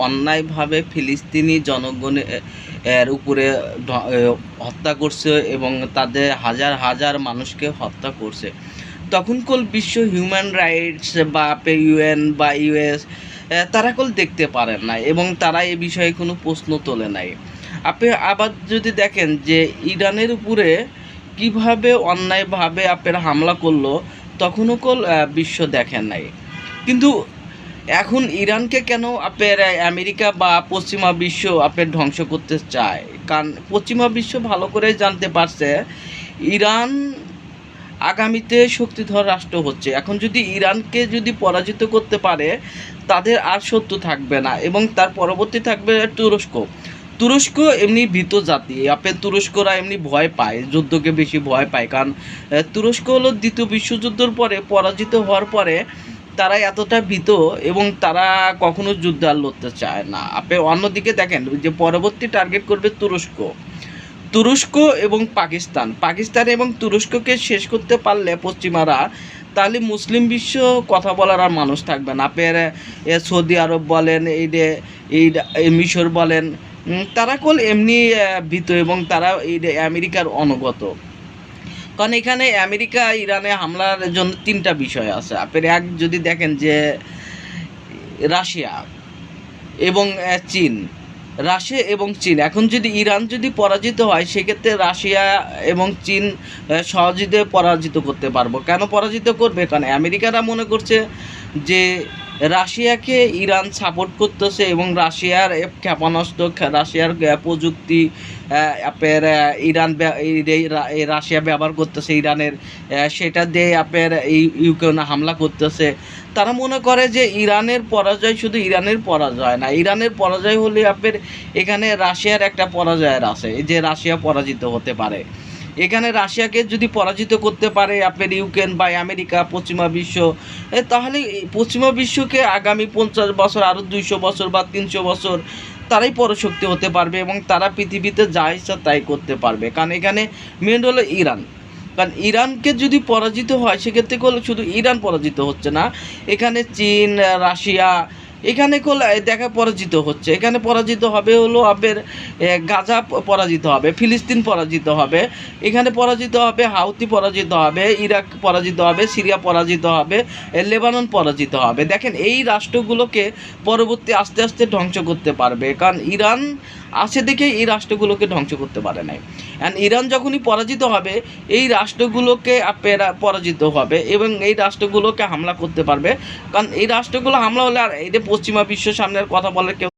অন্যায়ভাবে ফিলিস্তিনি জনগণের উপরে হত্যা করছে এবং তাদের হাজার হাজার মানুষকে হত্যা করছে, তখন বিশ্ব হিউম্যান রাইটস বা ইউএন বা ইউএস তারা দেখতে পারেন না এবং তারা এ বিষয়ে কোনো প্রশ্ন তোলে নাই। আপনি আবার যদি দেখেন যে ইরানের উপরে কিভাবে অন্যায়ভাবে হামলা করলো, তখনও বিশ্ব দেখেন নাই। কিন্তু এখন ইরানকে কেন আমেরিকা বা পশ্চিমা বিশ্ব ধ্বংস করতে চায়? কারণ পশ্চিমা বিশ্ব ভালো করে জানতে পারছে ইরান আগামীতে শক্তিধর রাষ্ট্র হচ্ছে। এখন যদি ইরানকে পরাজিত করতে পারে, তাদের আর শত্রু থাকবে না এবং তার পরবর্তী থাকবে তুরস্ক এমনি ভীত জাতি। তুরস্করা এমনি ভয় পায়, যুদ্ধকে বেশি ভয় পায়, কারণ তুরস্ক হলো দ্বিতীয় বিশ্বযুদ্ধের পরে পরাজিত হওয়ার পরে তারা এতটা ভীত এবং তারা কখনো যুদ্ধ আর লড়তে চায় না। অন্যদিকে দেখেন যে পরবর্তী টার্গেট করবে তুরস্ক এবং পাকিস্তান এবং তুরস্ককে শেষ করতে পারলে পশ্চিমারা, তাহলে মুসলিম বিশ্ব কথা বলার আর মানুষ থাকবে না। সৌদি আরব বলেন, এই মিশর বলেন, তারা এমনি ভীত এবং তারা আমেরিকার অনুগত। কারণ এখানে আমেরিকা ইরানে হামলার জন্য তিনটা বিষয় আছে। এক যদি দেখেন যে রাশিয়া এবং চীন, এখন যদি ইরান পরাজিত হয়, সেক্ষেত্রে রাশিয়া এবং চীন সহজে পরাজিত করতে পারবো। কেন পরাজিত করবে? কারণ আমেরিকারা মনে করছে যে রাশিয়াকে ইরান সাপোর্ট করতেছে এবং রাশিয়ার ক্ষেপণাস্ত্র, রাশিয়ার প্রযুক্তি ইরান রাশিয়া ব্যবহার করতেছে ইরানের, সেটা দিয়ে এই ইউক্রেনে হামলা করতেছে। তারা মনে করে যে ইরানের পরাজয় শুধু ইরানের পরাজয় না, ইরানের পরাজয় হলে এখানে রাশিয়ার একটা পরাজয়ের আছে, যে রাশিয়া পরাজিত হতে পারে। এখানে রাশিয়াকে যদি পরাজিত করতে পারে ইউক্রেন বা আমেরিকা, পশ্চিমা বিশ্ব, তাহলে পশ্চিমা বিশ্বকে আগামী 50 বছর, আরও 200 বছর বা 300 বছর তারাই পরাশক্তি হতে পারবে এবং তারা পৃথিবীতে যা ইচ্ছা তাই করতে পারবে। কারণ এখানে মেন হলো ইরান। কারণ ইরানকে যদি পরাজিত হয়, সেক্ষেত্রে শুধু ইরান পরাজিত হচ্ছে না, এখানে চীন, রাশিয়া এখানে দেখা পরাজিত হচ্ছে। এখানে পরাজিত হবে হলো গাজা পরাজিত হবে, ফিলিস্তিন পরাজিত হবে, এখানে পরাজিত হবে হাউতি পরাজিত হবে, ইরাক পরাজিত হবে, সিরিয়া পরাজিত হবে, লেবানন পরাজিত হবে। দেখেন এই রাষ্ট্রগুলোকে পরবর্তী আস্তে আস্তে ধ্বংস করতে পারবে, কারণ ইরান আছে দেখে এই রাষ্ট্রগুলোকে ধ্বংস করতে পারে নাই। অ্যান্ড ইরান যখনই পরাজিত হবে, এই রাষ্ট্রগুলোকে পরাজিত হবে এবং এই রাষ্ট্রগুলোকে হামলা করতে পারবে। কারণ এই রাষ্ট্রগুলো হামলা হলে আর পশ্চিমা বিশ্বের সামনে কথা বলার কেউ